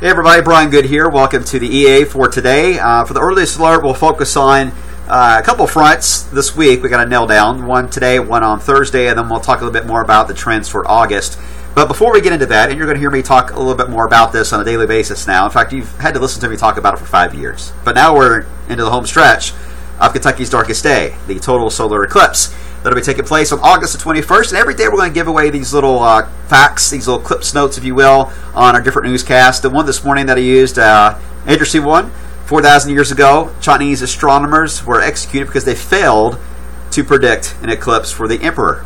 Hey everybody, Brian Good here. Welcome to the EA for today. For the earliest alert, we'll focus on a couple fronts this week. We got to nail down one today, one on Thursday, and then we'll talk a little bit more about the trends for August. But before we get into that, and you're going to hear me talk a little bit more about this on a daily basis now. In fact, you've had to listen to me talk about it for 5 years. But now we're into the home stretch of Kentucky's darkest day, the total solar eclipse. That'll be taking place on August the 21st, and every day we're going to give away these little facts, these little clips notes, if you will, on our different newscasts. The one this morning that I used, interesting one, 4,000 years ago, Chinese astronomers were executed because they failed to predict an eclipse for the emperor.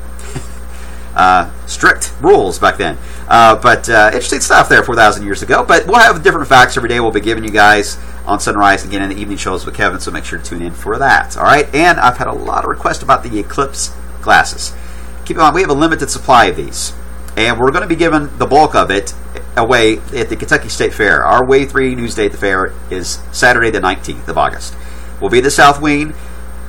Strict rules back then. But interesting stuff there 4,000 years ago. But we'll have different facts every day we'll be giving you guys on Sunrise again in the evening shows with Kevin, so make sure to tune in for that. All right, and I've had a lot of requests about the eclipse glasses. Keep in mind, we have a limited supply of these, and we're going to be giving the bulk of it away at the Kentucky State Fair. Our Wave 3 News Day at the fair is Saturday the 19th of August. We'll be at the South Wing.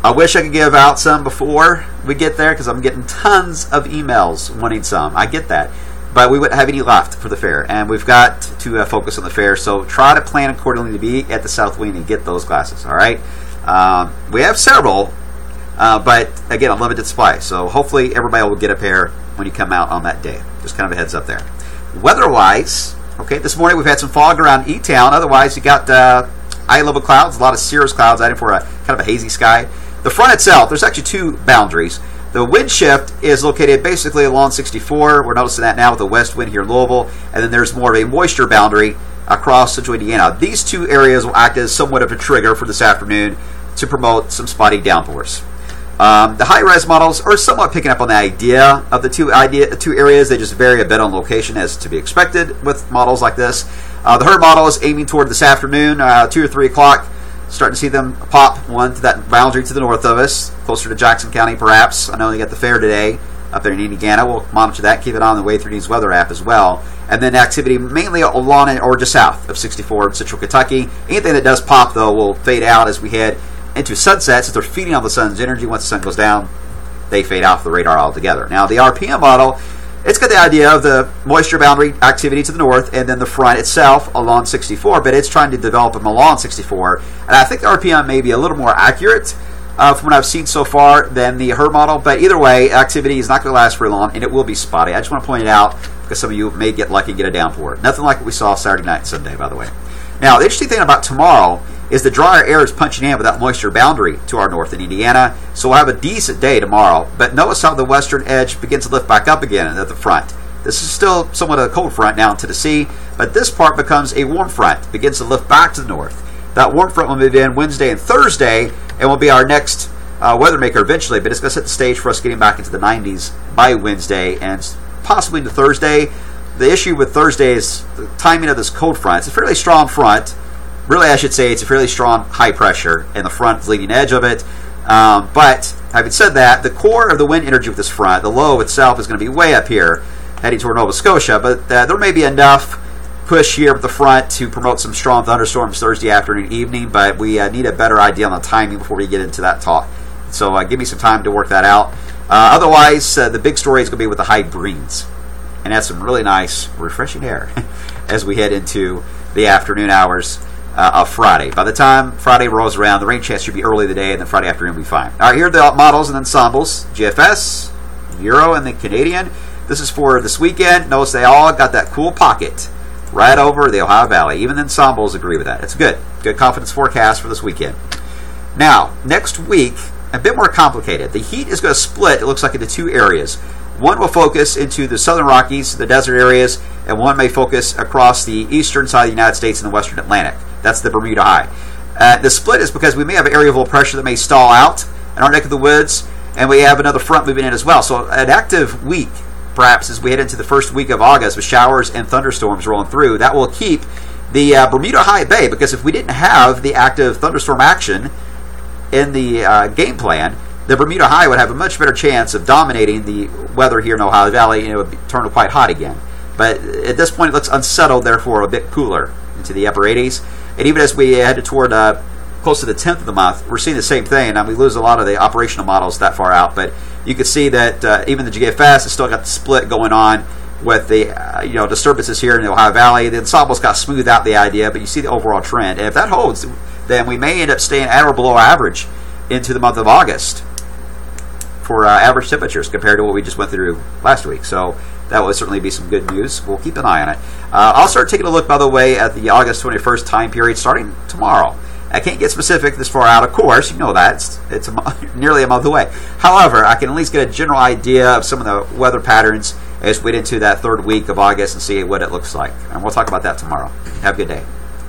I wish I could give out some before we get there because I'm getting tons of emails wanting some. I get that. But we wouldn't have any left for the fair, and we've got to focus on the fair. So try to plan accordingly to be at the South Wing and get those glasses. All right, we have several, but again, a limited supply. So hopefully everybody will get a pair when you come out on that day. Just kind of a heads up there. Weather-wise, okay, this morning we've had some fog around E-Town. Otherwise, you got eye-level clouds, a lot of cirrus clouds out for a kind of a hazy sky. The front itself, there's actually two boundaries. The wind shift is located basically along 64. We're noticing that now with the west wind here in Louisville. And then there's more of a moisture boundary across central Indiana. These two areas will act as somewhat of a trigger for this afternoon to promote some spotty downpours. The high-res models are somewhat picking up on the idea of the two areas. They just vary a bit on location, as to be expected with models like this. The HERD model is aiming toward this afternoon, 2 or 3 o'clock. Starting to see them pop one to that boundary to the north of us, closer to Jackson County perhaps. I know they got the fair today up there in Indiana. We'll monitor that, keep it on the Wave 3 News weather app as well. And then activity mainly along or just south of 64 in central Kentucky. Anything that does pop, though, will fade out as we head into sunset. Since they're feeding on the sun's energy, once the sun goes down, they fade off the radar altogether. Now, the RPM model, it's got the idea of the moisture boundary activity to the north and then the front itself along 64, but it's trying to develop them along 64. And I think the RPM may be a little more accurate from what I've seen so far than the HERD model. But either way, activity is not going to last very long, and it will be spotty. I just want to point it out because some of you may get lucky and get a downpour. Nothing like what we saw Saturday night and Sunday, by the way. Now, the interesting thing about tomorrow is the drier air is punching in with that moisture boundary to our north in Indiana. So we'll have a decent day tomorrow. But notice how the western edge begins to lift back up again at the front. This is still somewhat of a cold front down to the sea, but this part becomes a warm front, begins to lift back to the north. That warm front will move in Wednesday and Thursday and will be our next weather maker eventually, but it's going to set the stage for us getting back into the 90s by Wednesday and possibly into Thursday. The issue with Thursday is the timing of this cold front. It's a fairly strong front. Really, I should say it's a fairly strong high pressure, and the front is leading edge of it. But having said that, the core of the wind energy with this front, the low itself, is going to be way up here, heading toward Nova Scotia. But there may be enough push here with the front to promote some strong thunderstorms Thursday afternoon, evening. But we need a better idea on the timing before we get into that talk. So give me some time to work that out. Otherwise, the big story is going to be with the high breeze, and that's some really nice, refreshing air as we head into the afternoon hours of Friday. By the time Friday rolls around, the rain chance should be early in the day, and then Friday afternoon will be fine. All right, here are the models and ensembles. GFS, Euro, and the Canadian. This is for this weekend. Notice they all got that cool pocket right over the Ohio Valley. Even the ensembles agree with that. It's good. Good confidence forecast for this weekend. Now, next week, a bit more complicated. The heat is going to split, it looks like, into two areas. One will focus into the southern Rockies, the desert areas, and one may focus across the eastern side of the United States and the western Atlantic. That's the Bermuda High. The split is because we may have an area of low pressure that may stall out in our neck of the woods, and we have another front moving in as well. So an active week, perhaps, as we head into the first week of August with showers and thunderstorms rolling through, that will keep the Bermuda High at bay, because if we didn't have the active thunderstorm action in the game plan, the Bermuda High would have a much better chance of dominating the weather here in Ohio Valley, and it would turn quite hot again. But at this point, it looks unsettled, therefore a bit cooler into the upper 80s. And even as we head toward close to the 10th of the month, we're seeing the same thing. Now, we lose a lot of the operational models that far out, but you can see that even the GFS has still got the split going on with the disturbances here in the Ohio Valley. The ensembles got smoothed out the idea, but you see the overall trend. And if that holds, then we may end up staying at or below average into the month of August for average temperatures compared to what we just went through last week. So that would certainly be some good news. We'll keep an eye on it. I'll start taking a look, by the way, at the August 21st time period starting tomorrow. I can't get specific this far out, of course. You know that. It's nearly a month away. However, I can at least get a general idea of some of the weather patterns as we get into that third week of August and see what it looks like. And we'll talk about that tomorrow. Have a good day.